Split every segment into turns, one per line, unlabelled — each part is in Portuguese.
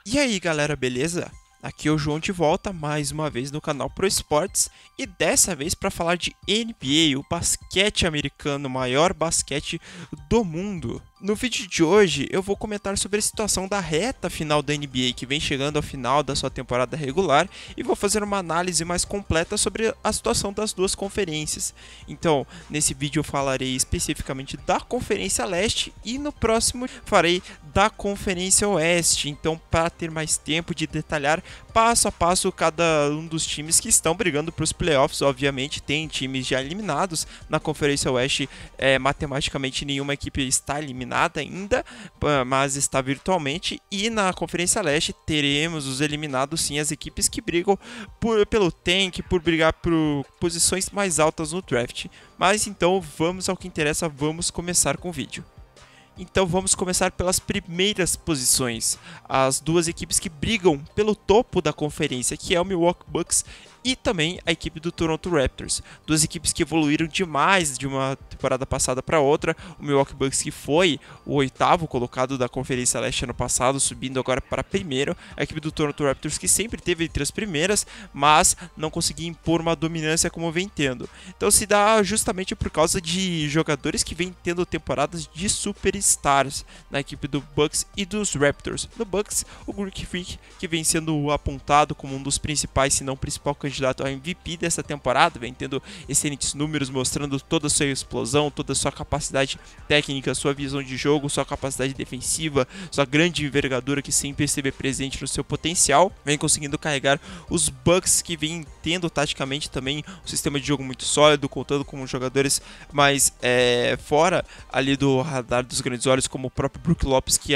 E aí galera, beleza? Aqui é o João de volta mais uma vez no canal Pro Esportes e dessa vez para falar de NBA, o basquete americano, o maior basquete do mundo. No vídeo de hoje eu vou comentar sobre a situação da reta final da NBA que vem chegando ao final da sua temporada regular e vou fazer uma análise mais completa sobre a situação das duas conferências. Então, nesse vídeo eu falarei especificamente da Conferência Leste e no próximo farei da Conferência Oeste. Então, para ter mais tempo de detalhar passo a passo cada um dos times que estão brigando para os playoffs, obviamente tem times já eliminados na Conferência Oeste, matematicamente nenhuma equipe está eliminada ainda, mas está virtualmente, e na Conferência Leste teremos os eliminados sim, as equipes que brigam pelo tank, por brigar por posições mais altas no draft. Mas então vamos ao que interessa, vamos começar com o vídeo. Então vamos começar pelas primeiras posições. As duas equipes que brigam pelo topo da conferência, que é o Milwaukee Bucks e também a equipe do Toronto Raptors. Duas equipes que evoluíram demais de uma temporada passada para outra. O Milwaukee Bucks, que foi o oitavo colocado da Conferência Leste ano passado, subindo agora para primeiro. A equipe do Toronto Raptors, que sempre teve entre as primeiras, mas não conseguia impor uma dominância como vem tendo. Então se dá justamente por causa de jogadores que vêm tendo temporadas de superstars na equipe do Bucks e dos Raptors. No Bucks, o Greek Freak, que vem sendo apontado como um dos principais, se não principal candidato a MVP dessa temporada, vem tendo excelentes números, mostrando toda a sua explosão, toda a sua capacidade técnica, sua visão de jogo, sua capacidade defensiva, sua grande envergadura que sempre esteve presente no seu potencial, vem conseguindo carregar os Bucks, que vem tendo taticamente também um sistema de jogo muito sólido, contando com jogadores mais fora ali do radar dos grandes olhos, como o próprio Brook Lopes, que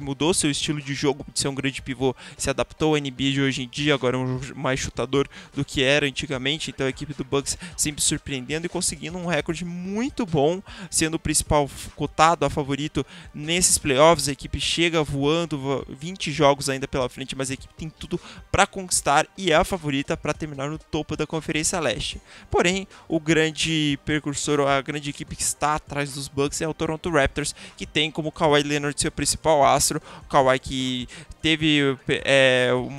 mudou seu estilo de jogo de ser um grande pivô, se adaptou à NBA de hoje em dia, agora é um mais chutador do que era antigamente. Então a equipe do Bucks sempre surpreendendo e conseguindo um recorde muito bom, sendo o principal cotado a favorito nesses playoffs. A equipe chega voando, 20 jogos ainda pela frente, mas a equipe tem tudo para conquistar e é a favorita para terminar no topo da Conferência Leste. Porém, o grande precursor, a grande equipe que está atrás dos Bucks é o Toronto Raptors, que tem como Kawhi Leonard seu principal astro. O Kawhi, que teve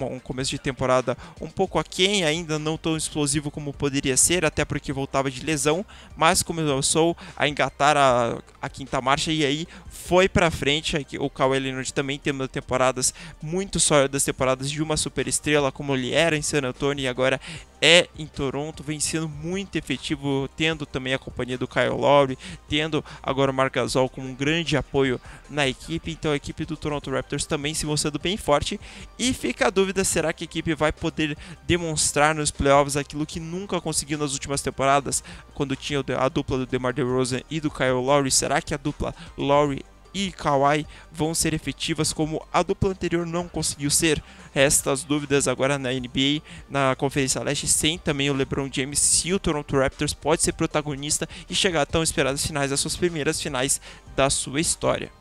um começo de temporada um pouco aquém, ainda não tão explosivo como poderia ser, até porque voltava de lesão, mas começou a engatar a quinta marcha e aí foi pra frente. O Kawhi Leonard também tendo temporadas muito sólidas, temporadas de uma superestrela, como ele era em San Antonio e agora é em Toronto, vem sendo muito efetivo, tendo também a companhia do Kyle Lowry, tendo agora o Marc Gasol como um grande apoio na equipe. Então a equipe do Toronto Raptors também se mostrando bem forte, e fica a dúvida, será que a equipe vai poder demonstrar nos playoffs aquilo que nunca conseguiu nas últimas temporadas, quando tinha a dupla do DeMar DeRozan e do Kyle Lowry? Será que a dupla Lowry e Kawhi vão ser efetivas como a dupla anterior não conseguiu ser? Resta as dúvidas agora na NBA, na Conferência Leste, sem também o LeBron James, se o Toronto Raptors pode ser protagonista e chegar a tão esperadas finais, as suas primeiras finais da sua história.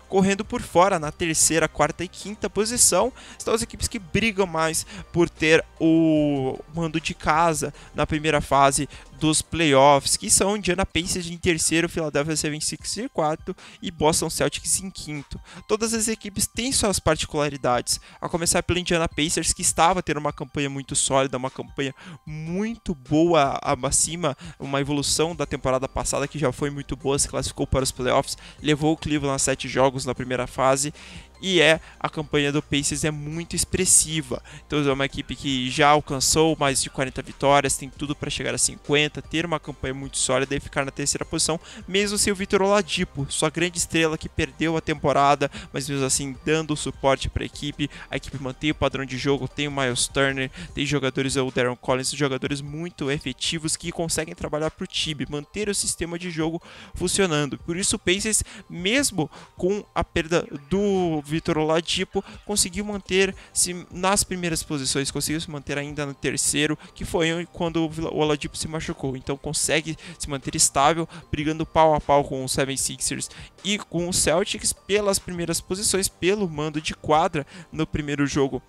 Correndo por fora, na terceira, quarta e quinta posição, estão as equipes que brigam mais por ter o mando de casa na primeira fase dos playoffs, que são Indiana Pacers em terceiro, Philadelphia 76ers em quarto e Boston Celtics em quinto. Todas as equipes têm suas particularidades, a começar pelo Indiana Pacers, que estava tendo uma campanha muito sólida, uma campanha muito boa acima, uma evolução da temporada passada que já foi muito boa, se classificou para os playoffs, levou o Cleveland a 7 jogos na primeira fase, e a campanha do Pacers é muito expressiva. Então é uma equipe que já alcançou mais de 40 vitórias, tem tudo para chegar a 50, ter uma campanha muito sólida e ficar na terceira posição, mesmo sem o Victor Oladipo, sua grande estrela que perdeu a temporada, mas mesmo assim dando suporte para a equipe mantém o padrão de jogo, tem o Miles Turner, tem jogadores, o Darren Collins, jogadores muito efetivos que conseguem trabalhar para o time, manter o sistema de jogo funcionando. Por isso o Pacers, mesmo com a perda do Victor Oladipo, conseguiu manter-se nas primeiras posições, conseguiu se manter ainda no terceiro, que foi quando o Oladipo se machucou. Então consegue se manter estável, brigando pau a pau com os 76ers e com os Celtics pelas primeiras posições, pelo mando de quadra no primeiro jogo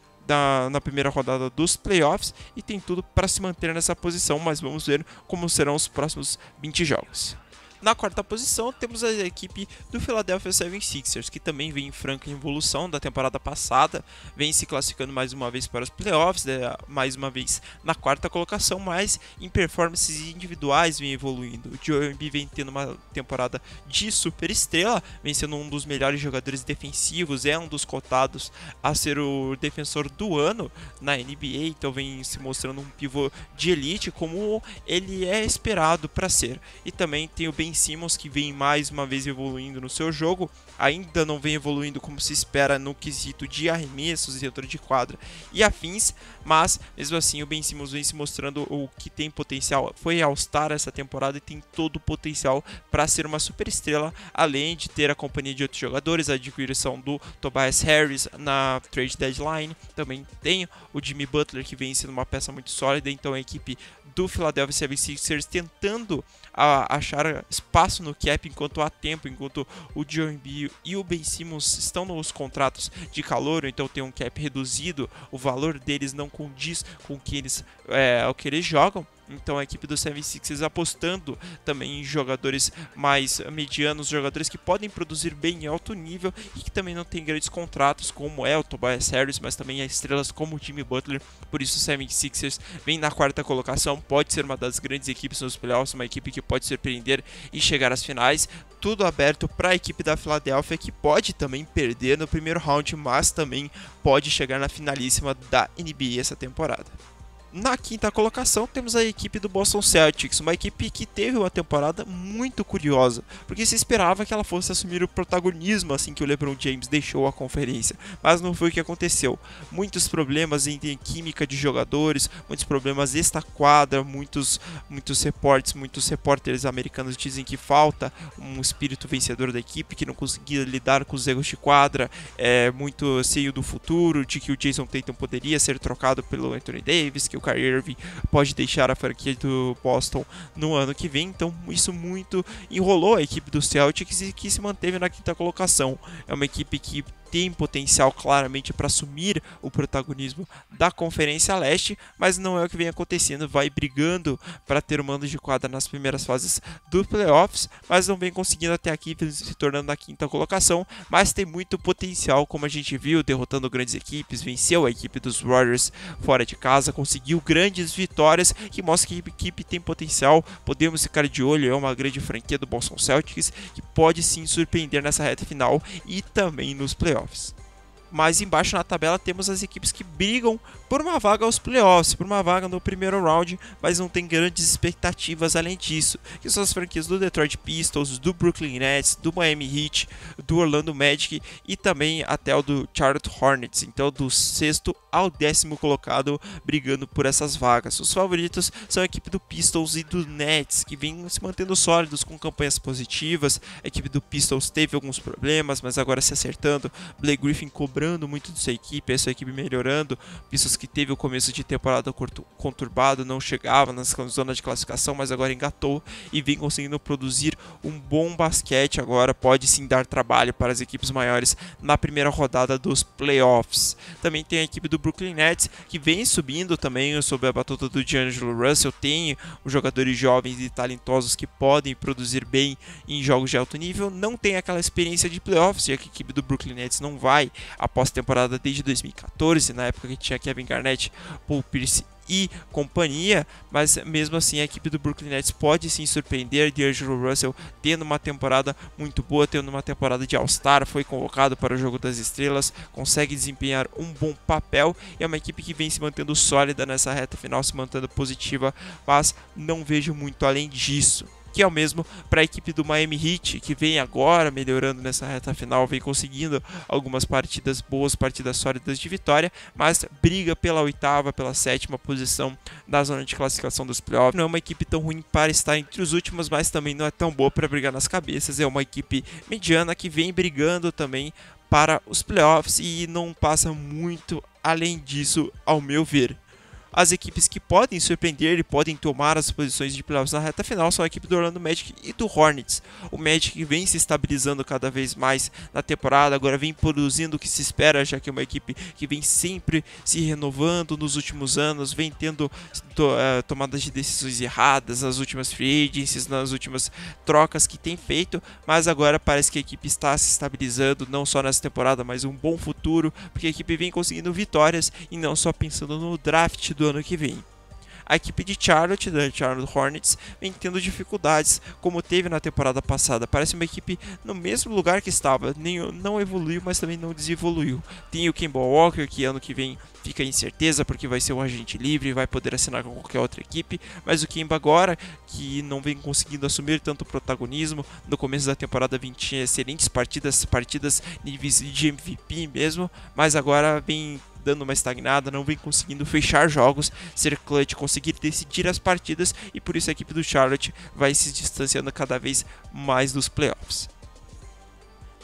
na primeira rodada dos playoffs, e tem tudo para se manter nessa posição, mas vamos ver como serão os próximos 20 jogos. Na quarta posição, temos a equipe do Philadelphia 76ers, que também vem em franca evolução da temporada passada, vem se classificando mais uma vez para os playoffs, mais uma vez na quarta colocação, mas em performances individuais vem evoluindo. O Joel Embiid vem tendo uma temporada de super estrela, vem sendo um dos melhores jogadores defensivos, é um dos cotados a ser o defensor do ano na NBA, então vem se mostrando um pivô de elite como ele é esperado para ser. E também tem o Ben Simmons, que vem mais uma vez evoluindo no seu jogo, ainda não vem evoluindo como se espera no quesito de arremessos dentro de quadra e afins, mas mesmo assim o Ben Simmons vem se mostrando o que tem potencial. Foi All-Star essa temporada e tem todo o potencial para ser uma super estrela, além de ter a companhia de outros jogadores, a adquisição do Tobias Harris na trade deadline. Também tem o Jimmy Butler, que vem sendo uma peça muito sólida, então a equipe do Philadelphia 76ers tentando achar espaço no cap enquanto há tempo, enquanto o Joel Embiid e o Ben Simmons estão nos contratos de calor, então tem um cap reduzido, o valor deles não condiz com o que eles jogam. Então a equipe do 76ers apostando também em jogadores mais medianos, jogadores que podem produzir bem em alto nível e que também não tem grandes contratos, como é o Tobias Harris, mas também há estrelas como o Jimmy Butler. Por isso o 76ers vem na quarta colocação, pode ser uma das grandes equipes nos playoffs, uma equipe que pode surpreender e chegar às finais. Tudo aberto para a equipe da Philadelphia, que pode também perder no primeiro round, mas também pode chegar na finalíssima da NBA essa temporada. Na quinta colocação temos a equipe do Boston Celtics, uma equipe que teve uma temporada muito curiosa, porque se esperava que ela fosse assumir o protagonismo assim que o LeBron James deixou a conferência, mas não foi o que aconteceu. Muitos problemas em química de jogadores, muitos problemas extra-quadra, muitos repórteres americanos dizem que falta um espírito vencedor da equipe, que não conseguia lidar com os erros de quadra, muito receio do futuro, de que o Jason Tatum poderia ser trocado pelo Anthony Davis, que o Kyrie Irving pode deixar a franquia do Boston no ano que vem, então isso muito enrolou a equipe do Celtics e que se manteve na quinta colocação. É uma equipe que tem potencial claramente para assumir o protagonismo da Conferência Leste, mas não é o que vem acontecendo, vai brigando para ter o mando de quadra nas primeiras fases dos playoffs, mas não vem conseguindo até aqui, se tornando na quinta colocação, mas tem muito potencial, como a gente viu, derrotando grandes equipes, venceu a equipe dos Warriors fora de casa, conseguiu grandes vitórias, que mostra que a equipe tem potencial, podemos ficar de olho, é uma grande franquia do Boston Celtics, que pode sim surpreender nessa reta final e também nos playoffs. Mais embaixo na tabela temos as equipes que brigam por uma vaga aos playoffs, por uma vaga no primeiro round, mas não tem grandes expectativas além disso, que são as franquias do Detroit Pistons, do Brooklyn Nets, do Miami Heat, do Orlando Magic e também até o do Charlotte Hornets, então do sexto ao 10º colocado brigando por essas vagas. Os favoritos são a equipe do Pistons e do Nets, que vêm se mantendo sólidos com campanhas positivas. A equipe do Pistons teve alguns problemas, mas agora se acertando, Blake Griffin cobrando muito de sua equipe, essa equipe melhorando. Pistons que teve o começo de temporada conturbado, não chegava na zona de classificação, mas agora engatou e vem conseguindo produzir um bom basquete. Agora pode sim dar trabalho para as equipes maiores na primeira rodada dos playoffs. Também tem a equipe do Brooklyn Nets, que vem subindo também sob a batuta do D'Angelo Russell. Tem os jogadores jovens e talentosos que podem produzir bem em jogos de alto nível. Não tem aquela experiência de playoffs, já que a equipe do Brooklyn Nets não vai após temporada desde 2014, na época que tinha Kevin Garnett, Paul Pierce e companhia, mas mesmo assim a equipe do Brooklyn Nets pode sim surpreender. D'Angelo Russell tendo uma temporada muito boa, tendo uma temporada de All-Star, foi convocado para o Jogo das Estrelas, consegue desempenhar um bom papel e é uma equipe que vem se mantendo sólida nessa reta final, se mantendo positiva, mas não vejo muito além disso. Que é o mesmo para a equipe do Miami Heat, que vem agora melhorando nessa reta final, vem conseguindo algumas partidas boas, partidas sólidas de vitória, mas briga pela oitava, pela sétima posição da zona de classificação dos playoffs. Não é uma equipe tão ruim para estar entre os últimos, mas também não é tão boa para brigar nas cabeças. É uma equipe mediana que vem brigando também para os playoffs e não passa muito além disso, ao meu ver. As equipes que podem surpreender e podem tomar as posições de playoffs na reta final são a equipe do Orlando Magic e do Hornets. O Magic vem se estabilizando cada vez mais na temporada, agora vem produzindo o que se espera, já que é uma equipe que vem sempre se renovando nos últimos anos, vem tendo tomadas de decisões erradas nas últimas free agencies, nas últimas trocas que tem feito, mas agora parece que a equipe está se estabilizando, não só nessa temporada, mas um bom futuro, porque a equipe vem conseguindo vitórias e não só pensando no draft do ano que vem. A equipe de Charlotte, da Charlotte Hornets, vem tendo dificuldades, como teve na temporada passada. Parece uma equipe no mesmo lugar que estava, não evoluiu, mas também não desevoluiu. Tem o Kemba Walker, que ano que vem fica incerteza, porque vai ser um agente livre e vai poder assinar com qualquer outra equipe, mas o Kemba agora, que não vem conseguindo assumir tanto protagonismo, no começo da temporada tinha excelentes partidas níveis de MVP mesmo, mas agora vem dando uma estagnada, não vem conseguindo fechar jogos, ser clutch, conseguir decidir as partidas, e por isso a equipe do Charlotte vai se distanciando cada vez mais dos playoffs.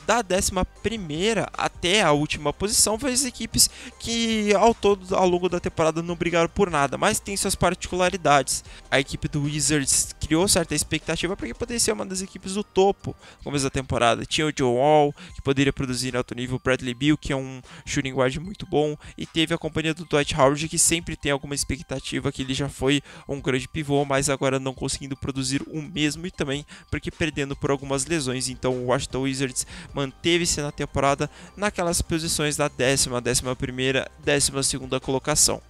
Da 11ª até a última posição foi as equipes que ao longo da temporada não brigaram por nada, mas tem suas particularidades. A equipe do Wizards criou certa expectativa para que poderia ser uma das equipes do topo no começo da temporada. Tinha o John Wall, que poderia produzir em alto nível, Bradley Beal, que é um shooting guard muito bom, e teve a companhia do Dwight Howard, que sempre tem alguma expectativa, que ele já foi um grande pivô, mas agora não conseguindo produzir o mesmo, e também porque perdendo por algumas lesões. Então o Washington Wizards manteve-se na temporada naquelas posições da 10ª, 11ª, 12ª colocação.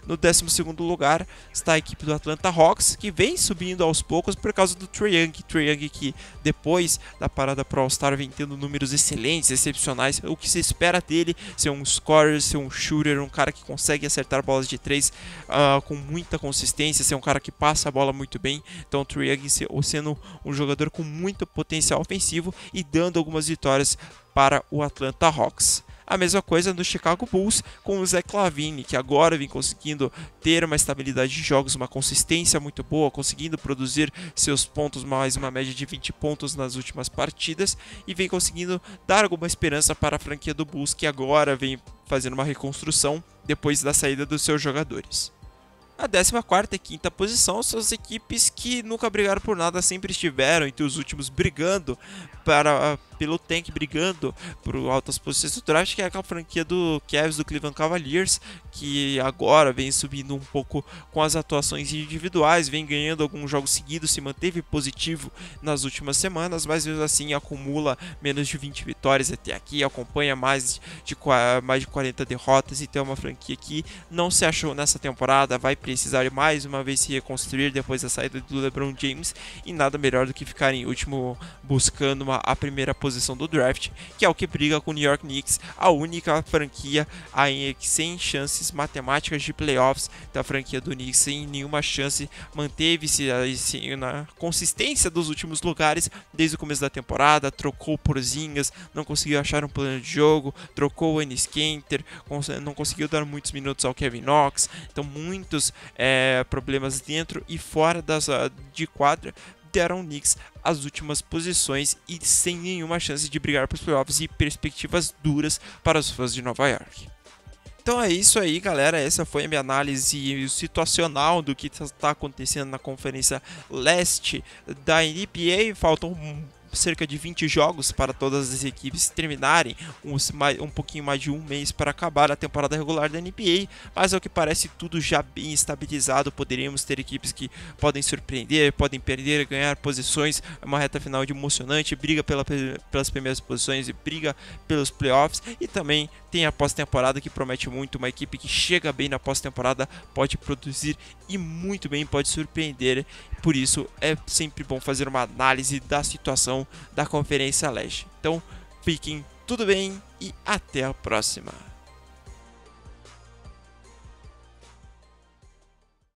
No 12º lugar está a equipe do Atlanta Hawks, que vem subindo aos poucos por causa do Trae Young, que depois da parada pro All-Star vem tendo números excelentes, excepcionais. O que se espera dele, ser um scorer, ser um shooter, um cara que consegue acertar bolas de 3 com muita consistência, ser um cara que passa a bola muito bem. Então o Trae Young sendo um jogador com muito potencial ofensivo e dando algumas vitórias para o Atlanta Hawks. A mesma coisa no Chicago Bulls com o Zach LaVine, que agora vem conseguindo ter uma estabilidade de jogos, uma consistência muito boa, conseguindo produzir seus pontos, mais uma média de 20 pontos nas últimas partidas, e vem conseguindo dar alguma esperança para a franquia do Bulls, que agora vem fazendo uma reconstrução depois da saída dos seus jogadores. A 14ª e 5ª posição são as equipes que nunca brigaram por nada, sempre estiveram entre os últimos brigando pelo tank, brigando por altas posições do draft, que é aquela franquia do Cavs, do Cleveland Cavaliers, que agora vem subindo um pouco com as atuações individuais, vem ganhando alguns jogos seguidos, se manteve positivo nas últimas semanas, mas mesmo assim acumula menos de 20 vitórias até aqui, acompanha mais de 40 derrotas, e tem uma franquia que não se achou nessa temporada, vai precisar mais uma vez se reconstruir depois da saída do LeBron James, e nada melhor do que ficar em último buscando a primeira posição do draft, que é o que briga com o New York Knicks, a única franquia sem chances matemáticas de playoffs da franquia do Knicks, sem nenhuma chance, manteve-se na consistência dos últimos lugares desde o começo da temporada, trocou Porzingis, não conseguiu achar um plano de jogo, trocou o Enes Kanter, não conseguiu dar muitos minutos ao Kevin Knox, então muitos problemas dentro e fora de quadra deram o Knicks as últimas posições e sem nenhuma chance de brigar para os playoffs e perspectivas duras para os fãs de Nova York. Então é isso aí, galera, essa foi a minha análise situacional do que está acontecendo na Conferência Leste da NBA. Faltam cerca de 20 jogos para todas as equipes terminarem, um pouquinho mais de um mês para acabar a temporada regular da NBA, mas ao que parece tudo já bem estabilizado. Poderíamos ter equipes que podem surpreender, podem perder, ganhar posições, uma reta final de emocionante, briga pelas primeiras posições e briga pelos playoffs, e também tem a pós-temporada que promete muito. Uma equipe que chega bem na pós-temporada pode produzir e muito bem, pode surpreender. Por isso é sempre bom fazer uma análise da situação da Conferência Leste. Então fiquem tudo bem e até a próxima.